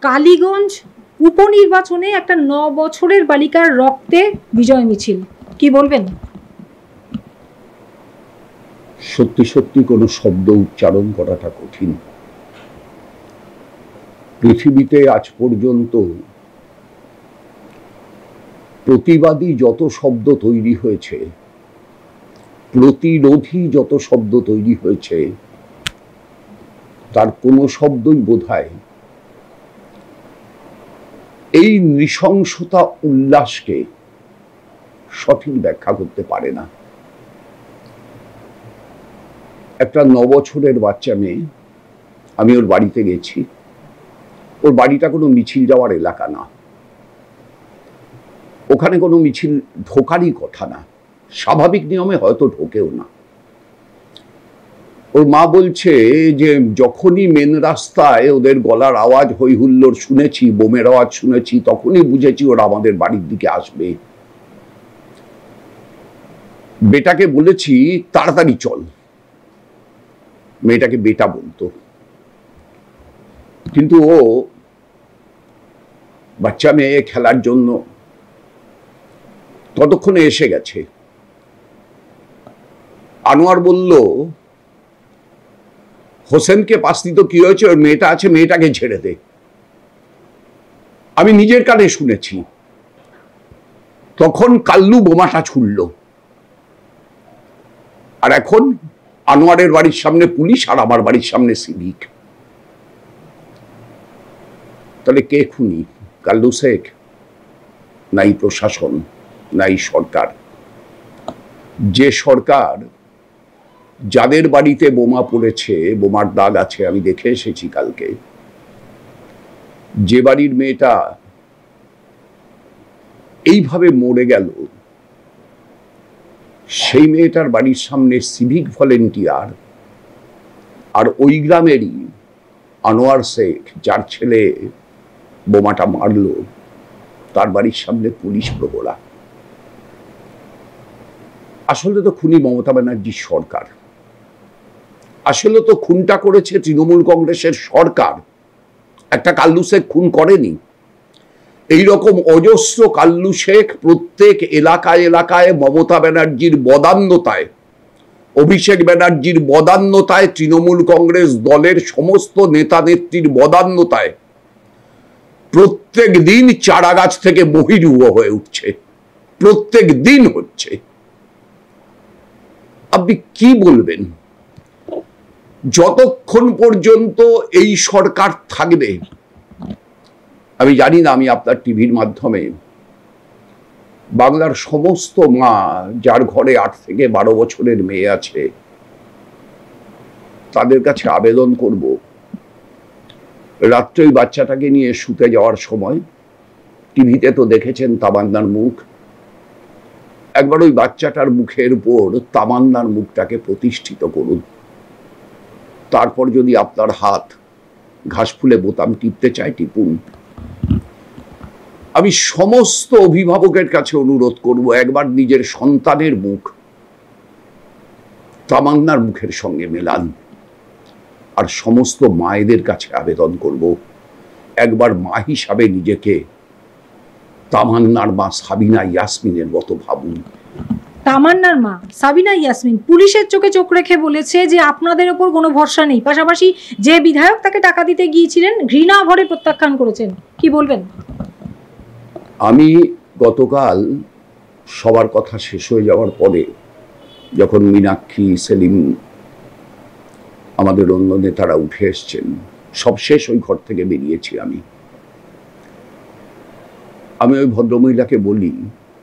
কালীগঞ্জ উপনির্বাচনে একটা 9 বছরের বালিকার রক্তে বিজয় মিছিল, কি বলবেন? সত্যি সত্যি কোনো শব্দ উচ্চারণ করাটা কঠিন। পৃথিবীতে আজ পর্যন্ত প্রতিবাদী যত শব্দ তৈরি হয়েছে, প্রতিরোধী যত শব্দ তৈরি হয়েছে, তার কোনো শব্দই বোধহয় এই নৃশংসতা উল্লাসকে সঠিক ব্যাখ্যা করতে পারে না। একটা 9 বছরের বাচ্চা মেয়ে, আমি ওর বাড়িতে গেছি। ওর বাড়িটা কোনো মিছিল যাওয়ার এলাকা না, ওখানে কোনো মিছিল ঢোকারই কথা না, স্বাভাবিক নিয়মে হয়তো ঢোকেও না। ওর মা বলছে যে যখনই মেন রাস্তায় ওদের গলার আওয়াজ, হই হুল্লোড় শুনেছি, বোমের আওয়াজ শুনেছি, তখনই বুঝেছি ওরা আমাদের বাড়ির দিকে আসবে। বেটাকে বলেছি তাড়াতাড়ি চল, মেয়েটাকে বেটা বলতো, কিন্তু ও বাচ্চা মেয়ে খেলার জন্য ততক্ষণে এসে গেছে। আনোয়ার বলল, হোসেনকে পাশ দিত, কি হয়েছে, ওর মেয়েটা আছে, মেয়েটাকে ছেড়ে দে। আমি নিজের কানে শুনেছি। তখন কাল্লু বোমাটা ছুড়ল, আর এখন আনোয়ারের বাড়ির সামনে পুলিশ আর আমার বাড়ির সামনে সিভিক। তাহলে কে খুনি? কাল্লু শেখ, নাই প্রশাসন, নাই সরকার? যে সরকার, যাদের বাড়িতে বোমা পড়েছে, বোমার দাগ আছে, আমি দেখে এসেছি কালকে, যে বাড়ির মেয়েটা এইভাবে মরে গেল, সেই মেয়েটার বাড়ির সামনে সিভিক ভলেন্টিয়ার, আর ওই গ্রামেরই আনোয়ার শেখ, যার ছেলে বোমাটা মারল, তার বাড়ির সামনে পুলিশ প্রহরা। আসলে তো খুনি মমতা ব্যানার্জির সরকার, আসলে তো খুনটা করেছে তৃণমূল কংগ্রেসের সরকার। একটা কাল্লু শেখ খুন করেনি। এইরকম অজস্র কাল্লু শেখ প্রত্যেক এলাকায় এলাকায় মমতা ব্যানার্জির বদান্যতায়, অভিষেক ব্যানার্জির বদান্যতায়, তৃণমূল কংগ্রেস দলের সমস্ত নেতা নেত্রীর বদান্যতায় প্রত্যেক দিন চারা গাছ থেকে বহিরুহ হয়ে উঠছে, প্রত্যেক দিন হচ্ছে। আপনি কি বলবেন? যতক্ষণ পর্যন্ত এই সরকার থাকবে, আমি জানি না, আমি আপনার টিভির মাধ্যমে বাংলার সমস্ত মা যার ঘরে 8 থেকে 12 বছরের মেয়ে আছে, তাদের কাছে আবেদন করব, রাত্রে ওই বাচ্চাটাকে নিয়ে শুতে যাওয়ার সময় টিভিতে তো দেখেছেন তামান্নার মুখ, একবার ওই বাচ্চাটার মুখের উপর তামান্নার মুখটাকে প্রতিষ্ঠিত করুন। তারপর যদি আপনার হাত ঘাস ফুলে বোতাম টিপতে চায়, টিপুন। আমি সমস্ত অভিভাবকের কাছে অনুরোধ করব, একবার নিজের সন্তানের মুখ তামান্নার মুখের সঙ্গে মেলান। আর সমস্ত মায়েদের কাছে আবেদন করব, একবার মা হিসাবে নিজেকে তামান্নার মা সাবিনা ইয়াসমিনের মতো ভাবুন। তামান্নার মা সাবিনা ইয়াসমিন পুলিশের চোখে চোখ রেখে বলেছে যে আপনাদের ওপর কোনো ভরসা নেই, পাশাপাশি যে বিধায়ক তাকে টাকা দিতে গিয়েছিলেন ঘৃণা ভরে প্রত্যাখ্যান করেছেন, কি বলবেন? আমি গতকাল সবার কথা শেষ হয়ে যাওয়ার পরে, যখন মীনাক্ষী, সেলিম, আমাদের অন্য নেতারা উঠে এসছেন, সব শেষ, ওই ঘর থেকে বেরিয়েছি। আমি ওই ভদ্রমহিলাকে বলি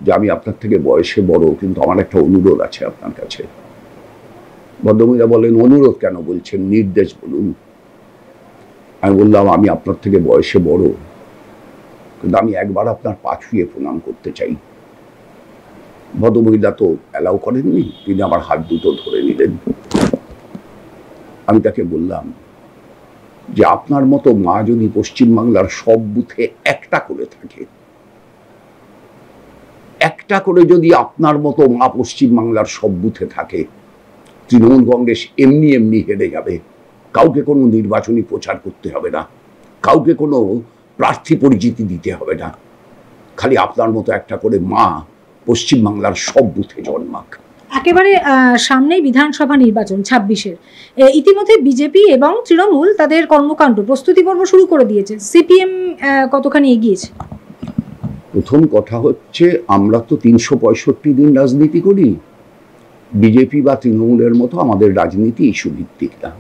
যে আমি আপনার থেকে বয়সে বড়, কিন্তু আমার একটা অনুরোধ আছে আপনার কাছে। ভদ্রমহিলা বলেন, অনুরোধ কেন বলছেন, নির্দেশ বলুন। আমি বললাম, আমি আপনার থেকে বয়সে বড়, কিন্তু আমি একবার আপনার পা ছুঁয়ে প্রণাম করতে চাই। ভদ্রমহিলা তো অ্যালাউ করেননি, তিনি আমার হাত দুটো ধরে নিলেন। আমি তাকে বললাম যে আপনার মতো মা যদি পশ্চিমবাংলার সব বুথে একটা করে থাকে, একটা করে যদি আপনার মতো মা পশ্চিমবাংলার সব বুথে থাকে, তৃণমূল কংগ্রেস এমনি এমনি হেরে যাবে। কাউকে কোনো নির্বাচনী প্রচার করতে হবে না, কাউকে কোনো প্রার্থী পরিচিতি দিতে হবে না, খালি আপনার মতো একটা করে মা পশ্চিমবাংলার সব বুথে জন্মাক। একেবারে সামনেই বিধানসভা নির্বাচন 26-এর, ইতিমধ্যে বিজেপি এবং তৃণমূল তাদের কর্মকাণ্ড প্রস্তুতি পর্ব শুরু করে দিয়েছে। সিপিএম কতখানি এগিয়েছে? প্রথম কথা হচ্ছে, আমরা তো 365 দিন রাজনীতি করি। বিজেপি বা তৃণমূলের মতো আমাদের রাজনীতি ইস্যু ভিত্তিক না।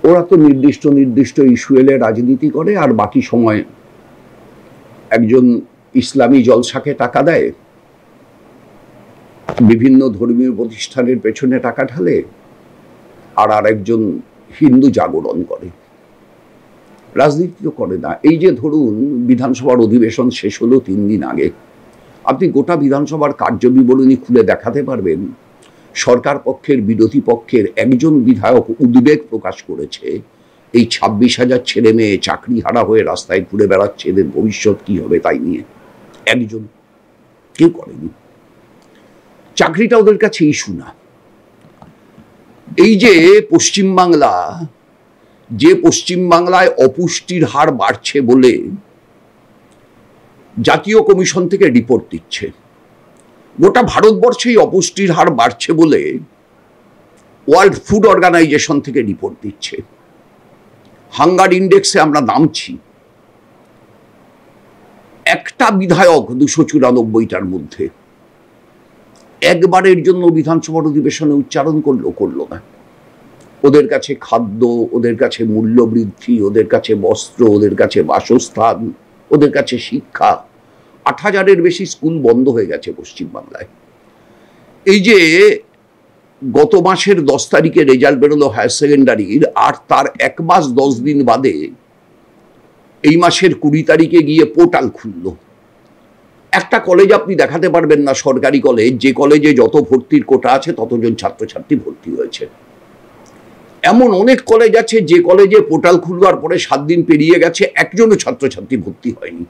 ওরা তো নির্দিষ্ট নির্দিষ্ট ইস্যু এলে রাজনীতি করে, আর বাকি সময় একজন ইসলামী জলসাকে টাকা দেয়, বিভিন্ন ধর্মীয় প্রতিষ্ঠানের পেছনে টাকা ঢালে, আর আরেকজন হিন্দু জাগরণ করে, রাজনীতি তো করে না। এই যে ধরুন বিধানসভার অধিবেশন শেষ হলো 3 দিন আগে, আপনি গোটা বিধানসভার কার্যবিবরণী খুলে দেখাতে পারবেন সরকার পক্ষের বিরোধী পক্ষের একজন বিধায়ক উদ্বেগ প্রকাশ করেছে এই 26,000 ছেলে মেয়ে চাকরি হারা হয়ে রাস্তায় ঘুরে বেড়াচ্ছে, এদের ভবিষ্যৎ কি হবে তাই নিয়ে? একজন, কেউ করেনি। চাকরিটা ওদের কাছে ইস্যু না। এই যে পশ্চিমবাংলায় অপুষ্টির হার বাড়ছে বলে জাতীয় কমিশন থেকে রিপোর্ট দিচ্ছে, গোটা ভারতবর্ষেই অপুষ্টির হার বাড়ছে বলে ওয়ার্ল্ড ফুড অর্গানাইজেশন থেকে রিপোর্ট দিচ্ছে। হাঙ্গার ইন্ডেক্সে আমরা নামছি। একটা বিধায়ক 294টার মধ্যে একবারের জন্য বিধানসভার অধিবেশনে উচ্চারণ করলো না। ওদের কাছে খাদ্য, ওদের কাছে মূল্য বৃদ্ধি, ওদের কাছে বস্ত্র, ওদের কাছে বাসস্থান, ওদের কাছে শিক্ষা। 8,000-এর বেশি স্কুল বন্ধ হয়ে গেছে পশ্চিমবাংলায়। এই যে গত মাসের 10 তারিখে রেজাল্ট বেরোলো হায়ার সেকেন্ডারির, আর তার 1 মাস 10 দিন বাদে এই মাসের 20 তারিখে গিয়ে পোর্টাল খুললো। একটা কলেজ আপনি দেখাতে পারবেন না, সরকারি কলেজ, যে কলেজে যত ভর্তির কোটা আছে ততজন ছাত্রছাত্রী ভর্তি হয়েছে। এমন অনেক কলেজ আছে যে কলেজে পোর্টাল খুলবার পরে 7 দিন পেরিয়ে গেছে, একজনও ছাত্রছাত্রী ভর্তি হয়নি।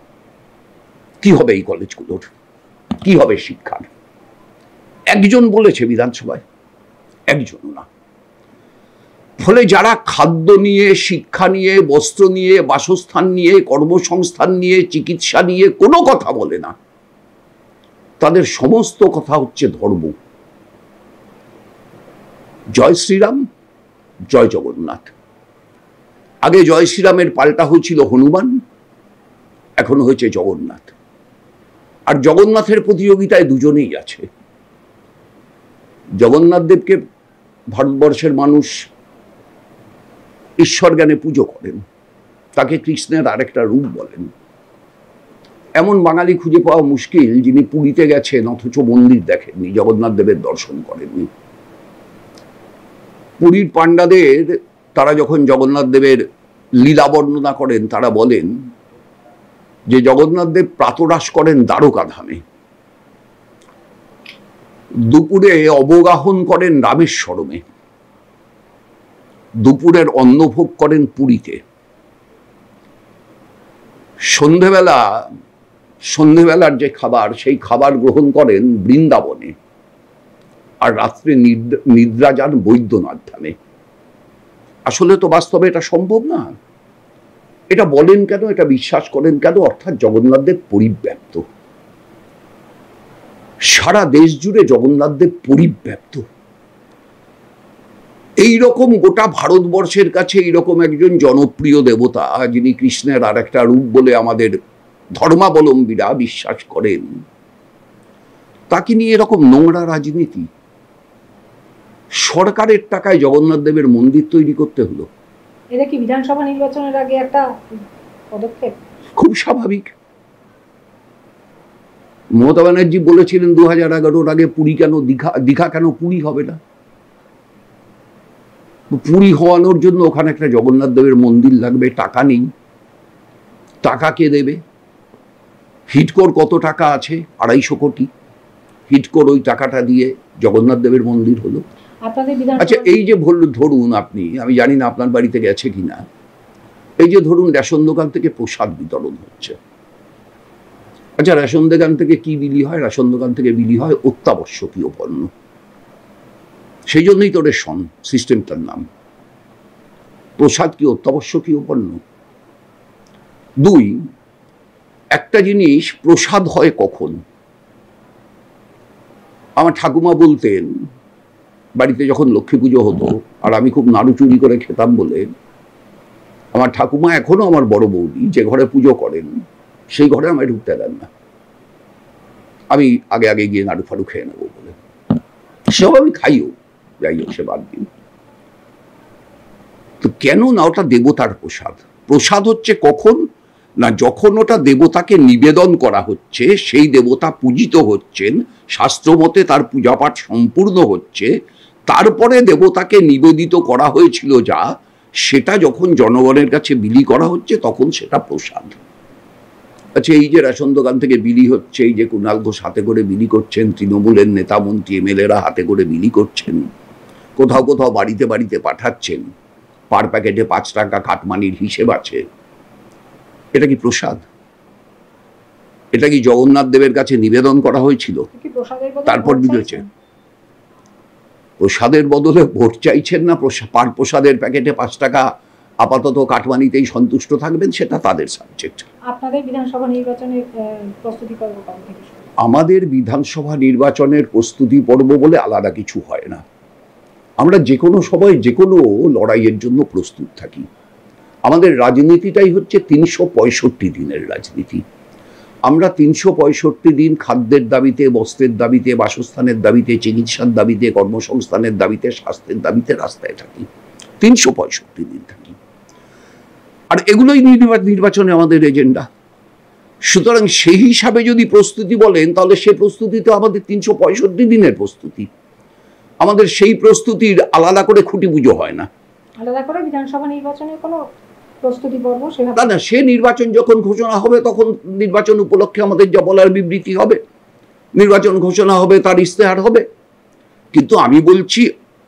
কি হবে এই কলেজগুলোর? কি হবে শিক্ষার? একজন বলেছে বিধানসভায়, একজনও না। ফলে যারা খাদ্য নিয়ে, শিক্ষা নিয়ে, বস্ত্র নিয়ে, বাসস্থান নিয়ে, কর্মসংস্থান নিয়ে, চিকিৎসা নিয়ে কোনো কথা বলে না, তাদের সমস্ত কথা হচ্ছে ধর্ম। জয় শ্রীরাম, জয় জগন্নাথ। আগে জয় শ্রীরামের পাল্টা হয়েছিল হনুমান, এখন হয়েছে জগন্নাথ। আর জগন্নাথের প্রতিযোগিতায় দুজনেই আছে। জগন্নাথ দেবকে ভারতবর্ষের মানুষ ঈশ্বর জ্ঞানে পুজো করেন, তাকে কৃষ্ণের আরেকটা রূপ বলেন। এমন বাঙালি খুঁজে পাওয়া মুশকিল যিনি পুরীতে গেছেন অথচ মন্দির দেখেননি, জগন্নাথ দেবের দর্শন করেননি। পুরীর পাণ্ডাদের তারা যখন জগন্নাথ দেবের লীলা বর্ণনা করেন, তারা বলেন যে জগন্নাথ দেব প্রাতরাশ করেন দ্বারকা ধামে, দুপুরে অবগাহন করেন রামেশ্বরমে, দুপুরের অন্নভোগ করেন পুরীতে, সন্ধেবেলার যে খাবার সেই খাবার গ্রহণ করেন বৃন্দাবনে, আর রাত্রে নিদ্রা যান বৈদ্যনাথ ধামে। আসলে তো বাস্তবে এটা সম্ভব না। এটা বলেন কেন, এটা বিশ্বাস করেন কেন? অর্থাৎ জগন্নাথ দেব পরিব্যাপ্ত, সারা দেশ জুড়ে জগন্নাথ দেব পরিব্যাপ্ত। এইরকম গোটা ভারতবর্ষের কাছে এইরকম একজন জনপ্রিয় দেবতা যিনি কৃষ্ণের আর একটা রূপ বলে আমাদের ধর্মাবলম্বীরা বিশ্বাস করেন, তাকে নিয়ে এরকম নোংরা রাজনীতি। সরকারের টাকায় জগন্নাথ দেবের মন্দির তৈরি করতে হলো। এটা কি বিধানসভা নির্বাচনের আগে একটা পদক্ষেপ? খুব স্বাভাবিক। মমতা ব্যানার্জি বলেছিলেন 2011-র আগে পুরী কেন, দীঘা কেন পুরী হবে না? পুরী হওয়ানোর জন্য ওখানে একটা জগন্নাথ দেবের মন্দির লাগবে, টাকা নেই। টাকা কে দেবে? হিডকোর কত টাকা আছে? 250 কোটি। হিডকোর ওই টাকাটা দিয়ে জগন্নাথ দেবের মন্দির হলো। আচ্ছা, এই যে ধরুন আপনি, আমি জানি না আপনার বাড়িতে গেছে কিনা, এই যে ধরুন রেশন দোকান থেকে প্রসাদ বিতরণ হচ্ছে। আচ্ছা, রেশন দোকান থেকে কি বিলি হয়? রেশন দোকান থেকে বিলি হয় অত্যাবশ্যকীয় পণ্য। সেই জন্যই তো রেশন সিস্টেমটার নাম। প্রসাদ কি অত্যাবশ্যকীয় পণ্য? দুই, একটা জিনিস প্রসাদ হয় কখন। আমার ঠাকুমা বলতেন, বাড়িতে যখন লক্ষ্মী পুজো হতো আর আমি খুব নাড়ু চুরি করে খেতাম বলে, আমার ঠাকুমা এখনো আমার বড় বৌদি যে ঘরে পুজো করেন সেই ঘরে আমায় ঢুকতে দেন না, আমি আগে আগে গিয়ে নাড়ু ফাড়ু খেয়ে নেবো বলে। সেও আমি খাইও, যাই হোক সে বাদ দিন। তো কেন না, ওটা দেবতার প্রসাদ। প্রসাদ হচ্ছে কখন না, যখন ওটা দেবতাকে নিবেদন করা হচ্ছে, সেই দেবতা পূজিত হচ্ছেন, শাস্ত্রমতে তার পূজাপাঠ সম্পূর্ণ হচ্ছে, তারপরে দেবতাকে নিবেদিত করা হয়েছিল যা, সেটা যখন জনগণের কাছে বিলি করা হচ্ছে তখন সেটা প্রসাদ। আচ্ছা, এই যে রেশন দোকান থেকে বিলি হচ্ছে, এই যে কুণাল ঘোষ হাতে করে বিলি করছেন, তৃণমূলের নেতা মন্ত্রী এমএলএরা হাতে করে বিলি করছেন, কোথাও কোথাও বাড়িতে বাড়িতে পাঠাচ্ছেন, পার প্যাকেটে 5 টাকা কাটমানির হিসেব আছে, এটা কি প্রসাদ? এটা কি জগন্নাথ দেবের কাছে নিবেদন করা হয়েছিল তারপর বিলেছে? প্রসাদের বদলে ভোট চাইছেন না, পার প্রসাদের প্যাকেটে 5 টাকা আপাতত কাটমানিতেই সন্তুষ্ট থাকবেন, সেটা তাদের সাবজেক্ট। আপনাদের বিধানসভা নির্বাচনের প্রস্তুতি পর্ব কবে থেকে? আমাদের বিধানসভা নির্বাচনের প্রস্তুতি পর্ব বলে আলাদা কিছু হয় না। আমরা যে কোনো সময় যে কোনো লড়াইয়ের জন্য প্রস্তুত থাকি। আমাদের রাজনীতিটাই হচ্ছে 365 দিনের রাজনীতি। আমরা 365 দিন খাদ্যের দাবিতে, বস্ত্রের দাবিতে, বাসস্থানের দাবিতে, চিকিৎসার দাবিতে, কর্মসংস্থানের দাবিতে, স্বাস্থ্যের দাবিতে রাস্তায় থাকি। 365 দিন থাকি, আর এগুলোই নির্বাচনে আমাদের এজেন্ডা। সুতরাং সেই হিসাবে যদি প্রস্তুতি বলেন, তাহলে সে প্রস্তুতি তো আমাদের 365 দিনের প্রস্তুতি। আমাদের সেই প্রস্তুতির আলাদা করে খুঁটি পুজো হয় না, আলাদা করে বিধানসভা নির্বাচনের কোনো প্রস্তুতি পর্ব না। সে নির্বাচন যখন ঘোষণা হবে তখন নির্বাচন উপলক্ষে আমাদের যা বলার বিবৃতি হবে, নির্বাচন ঘোষণা হবে, তার ইস্তেহার হবে। কিন্তু আমি বলছি,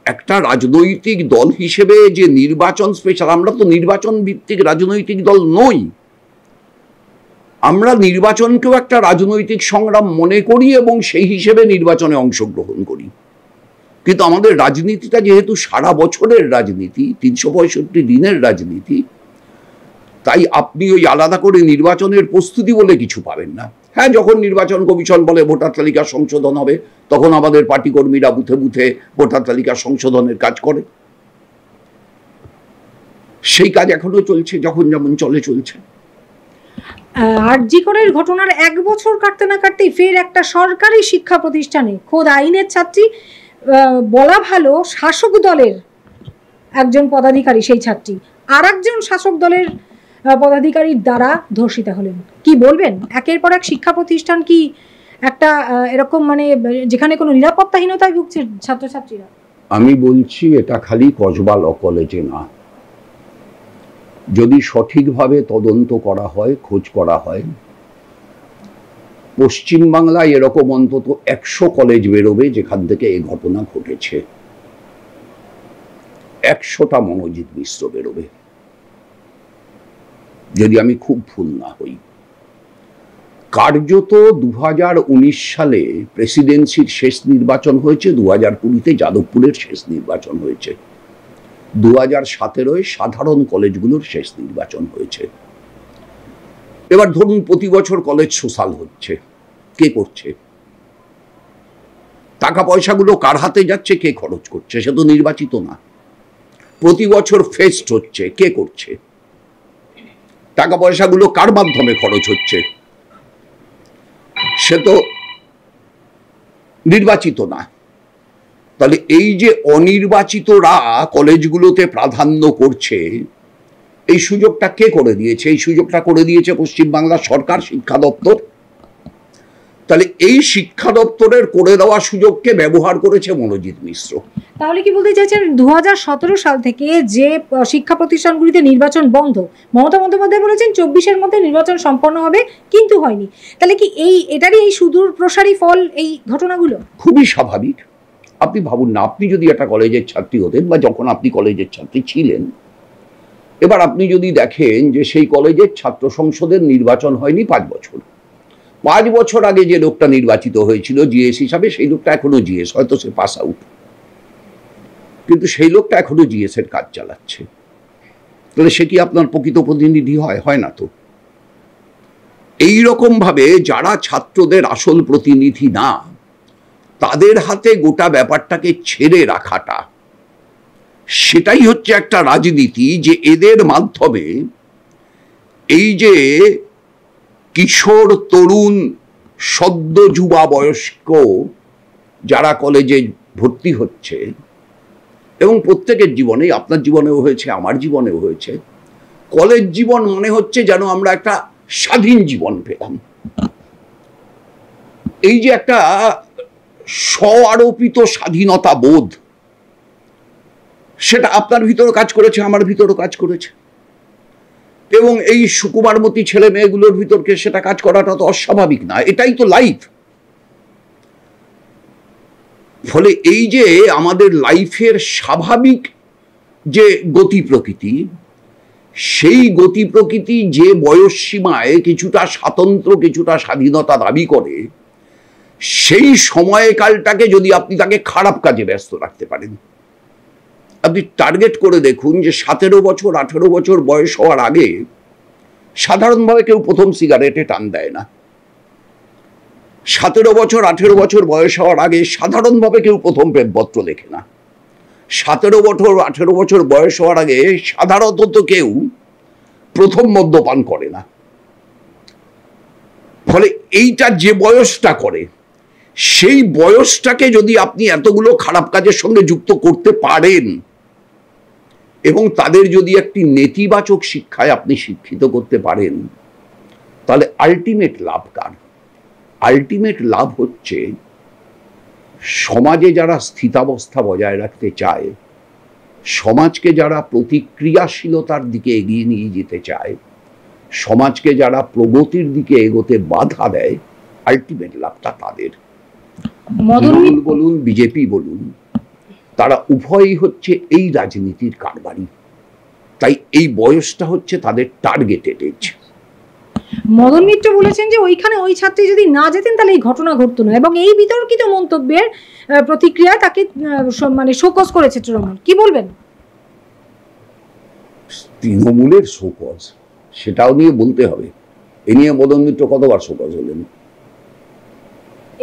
একটা রাজনৈতিক দল হিসেবে যে নির্বাচন স্পেশাল, আমরা তো নির্বাচন ভিত্তিক রাজনৈতিক দল নই। আমরা নির্বাচনকেও একটা রাজনৈতিক সংগ্রাম মনে করি এবং সেই হিসেবে নির্বাচনে অংশগ্রহণ করি। কিন্তু আমাদের রাজনীতিটা যেহেতু সারা বছরের রাজনীতি, 365 দিনের রাজনীতি, তাই আপনি ওই আলাদা করে নির্বাচনের প্রস্তুতি বলে কিছু পাবেন না। হ্যাঁ, যখন নির্বাচন কমিশন বলে ভোটার তালিকা সংশোধন হবে, তখন আমাদের পার্টি কর্মীরা বুথে বুথে ভোটার তালিকা সংশোধনের কাজ করে। সেই কাজ এখনো চলছে, যখন যেমন চলছে। আরজি করের ঘটনার 1 বছর কাটতে না কাটতেই ফের একটা সরকারি শিক্ষা প্রতিষ্ঠানে খোদ আইনের ছাত্রী, বলা ভালো শাসক দলের একজন পদাধিকারী, সেই ছাত্রী আরেকজন শাসক দলের পদাধিকারীর দ্বারা ধর্ষিতা হলেন। কি বলবেন? একের পর এক শিক্ষা প্রতিষ্ঠান কি একটা এরকম মানে যেখানে কোনো নিরাপত্তাহীনতায় ভুগছে ছাত্রছাত্রীরা? আমি বলছি, এটা খালি কসবা ল কলেজে না, যদি সঠিকভাবে তদন্ত করা হয়, খোঁজ করা হয়, পশ্চিমবাংলায় এরকম অন্তত 100 কলেজ বেরোবে যেখান থেকে এই ঘটনা ঘটেছে। 100টা মনোজিৎ মিশ্র বেরোবে, যদি আমি খুব ভুল না হই। কার্যত 2019 সালে প্রেসিডেন্সির শেষ নির্বাচন হয়েছে, 2020-তে যাদবপুরের শেষ নির্বাচন হয়েছে, 2017-য় সাধারণ কলেজগুলোর শেষ নির্বাচন হয়েছে। এবার ধরুন প্রতি বছর কলেজ সোশ্যাল হচ্ছে, কে করছে? টাকা পয়সাগুলো কার হাতে যাচ্ছে, কে খরচ করছে? সে তো নির্বাচিত না। প্রতি বছর ফেস্ট হচ্ছে, কে করছে? টাকা পয়সাগুলো কার মাধ্যমে খরচ হচ্ছে? সে তো নির্বাচিত না। তাহলে এই যে অনির্বাচিতরা কলেজগুলোতে প্রাধান্য করছে, এই সুযোগটা কে করে দিয়েছে? এই সুযোগটা করে দিয়েছে পশ্চিমবাংলা সরকার, শিক্ষা দপ্তর। তাহলে এই শিক্ষা দপ্তরের করে দেওয়া সুযোগকে ব্যবহার করেছে মনোজিৎ মিশ্র। তাহলে কি বলতে চাইছেন 2017 সাল থেকে যে শিক্ষা প্রতিষ্ঠানগুলিতে নির্বাচন বন্ধ, মমতা বন্দ্যোপাধ্যায় বলেছেন 24-এর মধ্যে নির্বাচন সম্পন্ন হবে, কিন্তু হয়নি। তাহলে কি এটারই এই সুদূর প্রসারী ফল এই ঘটনাগুলো? খুবই স্বাভাবিক। আপনি ভাবুন না, আপনি যদি একটা কলেজের ছাত্রী হতেন, বা যখন আপনি কলেজের ছাত্রী ছিলেন, এবার আপনি যদি দেখেন যে সেই কলেজের ছাত্র সংসদের নির্বাচন হয়নি 5 বছর। 5 বছর আগে যে লোকটা নির্বাচিত হয়েছিল জিএস হিসাবে, সেই লোকটা এখনো জিএস, হয়তো সে পাস আউট, কিন্তু সেই লোকটা এখনো জিএস এর কাজ চালাচ্ছে। তাহলে সে কি আপনার প্রকৃত প্রতিনিধি হয়? হয় না তো। এই রকম ভাবে যারা ছাত্রদের আসল প্রতিনিধি না, তাদের হাতে গোটা ব্যাপারটাকে ছেড়ে রাখাটা, সেটাই হচ্ছে একটা রাজনীতি, যে এদের মাধ্যমে এই যে কিশোর, তরুণ, সদ্য যুবা বয়স্ক যারা কলেজে ভর্তি হচ্ছে, এবং প্রত্যেকের জীবনেই, আপনার জীবনেও হয়েছে, আমার জীবনেও হয়েছে, কলেজ জীবন মনে হচ্ছে যেন আমরা একটা স্বাধীন জীবন পেলাম। এই যে একটা স্ব-আরোপিত স্বাধীনতা বোধ, সেটা আপনার ভিতরে কাজ করেছে, আমার ভিতরেও কাজ করেছে, এবং এই সুকুমারমতি ছেলে মেয়েগুলোর ভিতরকে সেটা কাজ করাটা তো অস্বাভাবিক না, এটাই তো লাইফ। ফলে এই যে আমাদের লাইফের স্বাভাবিক যে গতি প্রকৃতি, সেই গতি প্রকৃতি যে বয়স সীমায় কিছুটা স্বাতন্ত্র্য, কিছুটা স্বাধীনতা দাবি করে, সেই সময়কালটাকে যদি আপনি তাকে খারাপ কাজে ব্যস্ত রাখতে পারেন, আপনি টার্গেট করে দেখুন যে 17 বছর 18 বছর বয়স হওয়ার আগে সাধারণভাবে কেউ প্রথম সিগারেটে টান দেয় না। 17 বছর 18 বছর বয়স হওয়ার আগে সাধারণভাবে কেউ প্রথম প্রেমপত্র লেখে না। 17 বছর 18 বছর বয়স হওয়ার আগে সাধারণত কেউ প্রথম মদ্যপান করে না। ফলে এইটা যে বয়সটা করে, সেই বয়সটাকে যদি আপনি এতগুলো খারাপ কাজের সঙ্গে যুক্ত করতে পারেন, এবং তাদের যদি একটি নেতিবাচক শিক্ষায় আপনি শিক্ষিত করতে পারেন, তাহলে আলটিমেট লাভ কার? আলটিমেট লাভ হচ্ছে সমাজে যারা স্থিতাবস্থা বজায় রাখতে চায়, সমাজকে যারা প্রতিক্রিয়াশীলতার দিকে এগিয়ে নিয়ে যেতে চায়, সমাজকে যারা প্রগতির দিকে এগোতে বাধা দেয়, আলটিমেট লাভটা তাদের। তৃণমূল বলুন, বিজেপি বলুন, তারা উভয়ই হচ্ছে এই রাজনীতির কারবারি। তাই এই বয়সটা হচ্ছে তাদের টার্গেটেড এজ। মদন মিত্র বলেছেন যে ওইখানে ওই ছাত্রী যদি না যেতেন তাহলে এই ঘটনা ঘটতো না, এবং এই বিতর্কিত মন্তব্যের প্রতিক্রিয়ায় তাকে মানে শোকজ করেছে তৃণমূল। কি বলবেন? তৃণমূলের শোকজ, সেটাও নিয়ে বলতে হবে। এ নিয়ে মদন মিত্র কতবার শোকজ হলেন?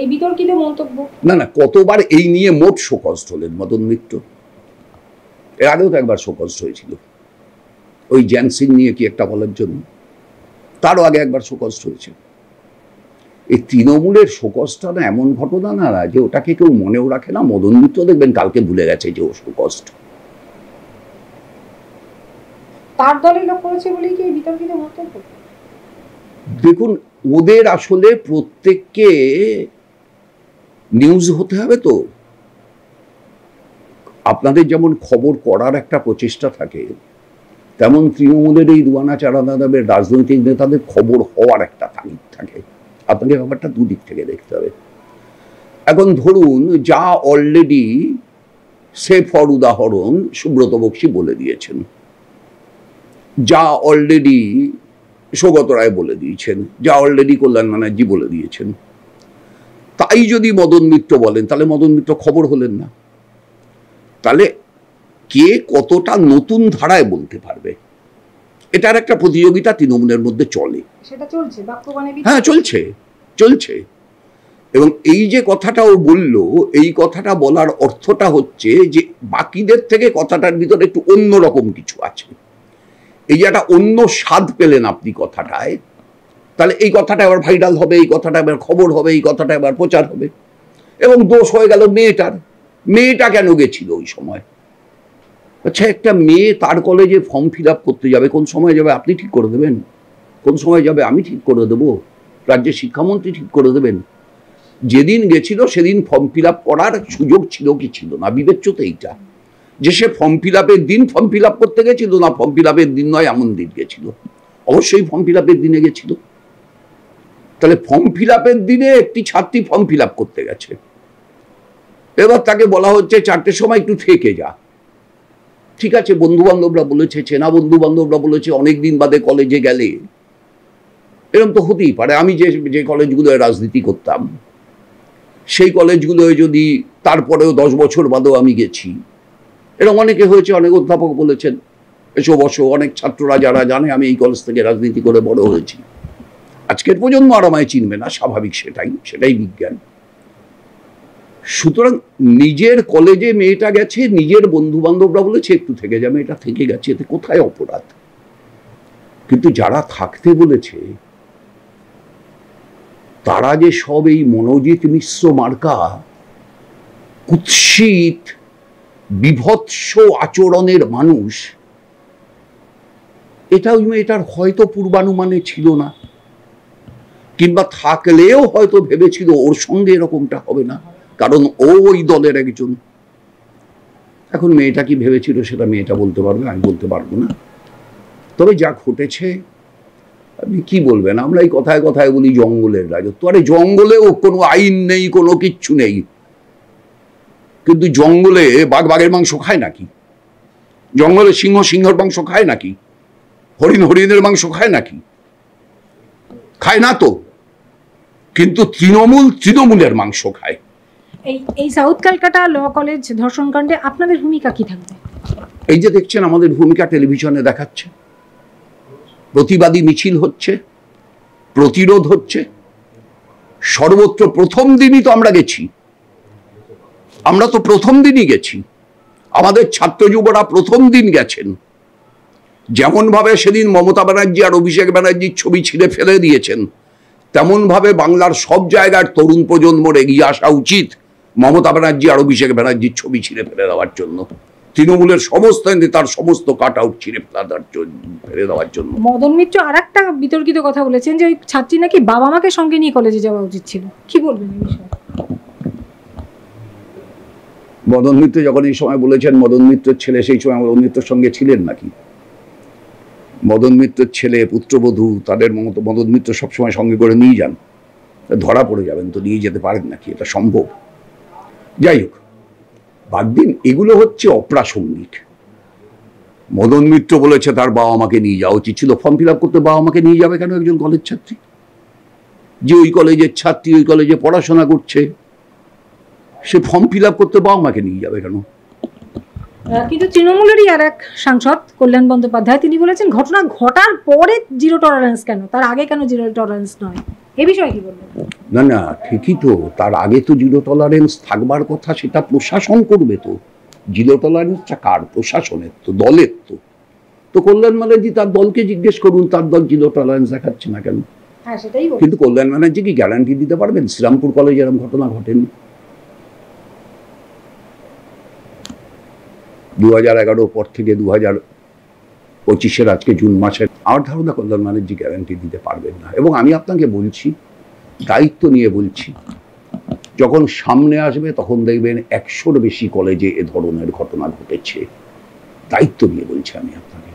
এই বিতর্কিত মন্তব্য না, কতবার এই নিয়ে মোট শোকজ হলেন মদন মিত্র? এর আগেও তো একবার শোকজ হয়েছিল, ওই জ্যান সিং নিয়ে কি একটা বলার জন্য, তারও আগে একবার শোকজ হয়েছে। এই তৃণমূলের শোকজটা না এমন ঘটনা না যে ওটাকে কেউ মনেও রাখে না। মদন মিত্র দেখবেন কালকে ভুলে গেছে যে ও শোকজ। তার দলের লোক করেছে বলেই কি বিতর্কিত মন্তব্য? দেখুন, ওদের আসলে প্রত্যেককে নিউজ হতে হবে তো। আপনাদের যেমন খবর করার একটা প্রচেষ্টা থাকে, তেমন তৃণমূলের এই দুয়ানা চারানাদের রাজনৈতিক নেতাদের খবর হওয়ার একটা তাগিদ থাকে। আপনাকে ব্যাপারটা দুদিক থেকে দেখতে হবে। এখন ধরুন, যা অলরেডি সে ফর উদাহরণ সুব্রত বক্সী বলে দিয়েছেন, যা অলরেডি সৌগত রায় বলে দিয়েছেন, যা অলরেডি কল্যাণ ব্যানার্জি বলে দিয়েছেন, তাই যদি মদন মিত্র বলেন, তাহলে মদন মিত্র খবর হলেন না। তাহলে কে কতটা নতুন ধারায় বলতে পারবে, এটার একটা প্রতিযোগিতা তৃণমূলের মধ্যে চলে। সেটা চলছে, হ্যাঁ, চলছে। এবং এই যে কথাটা ও বলল, এই কথাটা বলার অর্থটা হচ্ছে যে বাকিদের থেকে কথাটার ভিতরে একটু অন্যরকম কিছু আছে। এই যে একটা অন্য স্বাদ পেলেন আপনি কথাটায়, তাহলে এই কথাটা এবার ভাইরাল হবে, এই কথাটা এবার খবর হবে, এই কথাটা এবার প্রচার হবে। এবং দোষ হয়ে গেল মেয়েটার। মেয়েটা কেন গেছিল ওই সময়? আচ্ছা, একটা মেয়ে তার কলেজে ফর্ম ফিল আপ করতে যাবে, কোন সময় যাবে আপনি ঠিক করে দেবেন? কোন সময় যাবে আমি ঠিক করে দেবো? রাজ্যের শিক্ষামন্ত্রী ঠিক করে দেবেন? যেদিন গেছিল সেদিন ফর্ম ফিল আপ করার সুযোগ ছিল কি ছিল না, বিবেচ্য তো এইটা, যে সে ফর্ম ফিল আপের দিন ফর্ম ফিল আপ করতে গেছিল, না ফর্ম ফিল আপের দিন নয় এমন দিন গেছিল। অবশ্যই ফর্ম ফিল আপের দিনে গেছিল। তাহলে ফর্ম ফিল আপের দিনে একটি ছাত্রী ফর্ম ফিল আপ করতে গেছে, এবার তাকে বলা হচ্ছে 4টের সময় একটু থেকে যা। ঠিক আছে, বন্ধু বান্ধবরা বলেছে, চেনা বন্ধু বান্ধবরা বলেছে, অনেকদিন বাদে কলেজে গেলে এরকম তো হতেই পারে। আমি যে কলেজগুলোয় রাজনীতি করতাম, সেই কলেজগুলোয় যদি তারপরেও 10 বছর বাদেও আমি গেছি, এরকম অনেকে হয়েছে। অনেক অধ্যাপক বলেছেন এসব বসো, অনেক ছাত্ররা যারা জানে আমি এই কলেজ থেকে রাজনীতি করে বড় হয়েছি, আজকের প্রজন্ম আর আমায় চিনবে না, স্বাভাবিক, সেটাই বিজ্ঞান। সুতরাং নিজের কলেজে মেয়েটা গেছে, নিজের বন্ধু বান্ধবরা বলেছে একটু থেকে যা, মেয়েটা থেকে গেছে, এতে কোথায় অপরাধ? কিন্তু যারা থাকতে বলেছে তারা যে সব এই মনোজিৎ মিশ্র মার্কা কুৎসিত বিভৎস আচরণের মানুষ, এটা ওই মেয়েটার হয়তো পূর্বানুমানে ছিল না, কিংবা থাকলেও হয়তো ভেবেছিল ওর সঙ্গে এরকমটা হবে না, কারণ ও ওই দলের একজন। এখন মেয়েটা কি ভেবেছিল সেটা মেয়েটা বলতে পারবে, আমি বলতে পারবো না। তবে যা ঘটেছে, আপনি কি বলবেন? আমরা এই কথায় কথায় বলি জঙ্গলের রাজত্ব, আরে জঙ্গলেও কোনো আইন নেই, কোনো কিচ্ছু নেই, কিন্তু জঙ্গলে বাঘ বাঘের মাংস খায় নাকি? জঙ্গলে সিংহ সিংহের মাংস খায় নাকি? হরিণ হরিণের মাংস খায় নাকি? খায় না তো। কিন্তু তৃণমূলের মাংস খায়। এই সাউথ ক্যালকাটা ল কলেজ ধর্ষণকাণ্ডে আপনাদের ভূমিকা কি থাকবে? এই যে দেখছেন আমাদের ভূমিকা টেলিভিশনে দেখাচ্ছে, প্রতিবাদী মিছিল হচ্ছে, প্রতিরোধ হচ্ছে, সর্বত্র। প্রথম দিনই তো আমরা গেছি, আমরা তো প্রথম দিনই গেছি, আমাদের ছাত্র যুবরা প্রথম দিন গেছেন। যেমন ভাবে সেদিন মমতা ব্যানার্জি আর অভিষেক ব্যানার্জির ছবি ছিঁড়ে ফেলে দিয়েছেন, তেমন ভাবে বাংলার সব জায়গার তরুণ প্রজন্মর এগিয়ে আসা উচিত মমতা ব্যানার্জি আর অভিষেক ব্যানার্জির ছবি ছিঁড়ে ফেলে দেওয়ার জন্য, তৃণমূলের সমস্ত নেতার সমস্ত কাট আউট ছিঁড়ে ফেলে দেওয়ার জন্য। মদন মিত্র আর একটা বিতর্কিত কথা বলেছেন যে ওই ছাত্রী নাকি বাবা মাকে সঙ্গে নিয়ে কলেজে যাওয়া উচিত ছিল, কি বলবেন এই বিষয়ে? মদন মিত্র যখন এই সময় বলেছেন, মদন মিত্রের ছেলে সেই সময় মদন মিত্রের সঙ্গে ছিলেন নাকি? মদন মিত্রের ছেলে, পুত্রবধূ, তাদের মদন মিত্র সবসময় সঙ্গে করে নিয়ে যান, ধরা পড়ে যাবেন তো, নিয়ে যেতে পারেন নাকি? এটা সম্ভব? যাই হোক, বাদ দিন, এগুলো হচ্ছে অপ্রাসঙ্গিক। মদন মিত্র বলেছে তার বাবা মাকে নিয়ে যাওয়া উচিত ছিল, ফর্ম ফিল আপ করতে বাবা মাকে নিয়ে যাবে কেন একজন কলেজ ছাত্রী? যে ওই কলেজের ছাত্রী, ওই কলেজে পড়াশোনা করছে, সে ফর্ম ফিল আপ করতে বাবা মাকে নিয়ে যাবে কেন? কিন্তু তৃণমূলেরই আর এক সাংসদ কল্যাণ বন্দ্যোপাধ্যায় তিনি বলেছেন ঘটনা ঘটার পরে জিরো টলারেন্স কেন, তার আগে কেন জিরো টলারেন্স নয়, এ বিষয়ে কি বলবেন? না না, ঠিকই তো, তার আগে তো জিরো টলারেন্স থাকবার কথা, সেটা প্রশাসন করবে তো। জিরো টলারেন্সটা কার? প্রশাসনের তো, দলের তো। তো কল্যাণ ব্যানার্জি তার দলকে জিজ্ঞেস করুন, তার দল জিরো টলারেন্স দেখাচ্ছে না কেন? হ্যাঁ, সেটাই। কিন্তু কল্যাণ ব্যানার্জি কি গ্যারান্টি দিতে পারবেন শ্রীরামপুর কলেজে এরকম ঘটনা ঘটেনি? 2011 পর থেকে 2025 আজকে জুন মাসের, আমার ধারণা কল্যাণ ব্যানার্জি গ্যারান্টি দিতে পারবেন না। এবং আমি আপনাকে বলছি, দায়িত্ব নিয়ে বলছি, যখন সামনে আসবে তখন দেখবেন 100-র বেশি কলেজে এ ধরনের ঘটনা ঘটেছে। দায়িত্ব নিয়ে বলছি আমি আপনাকে।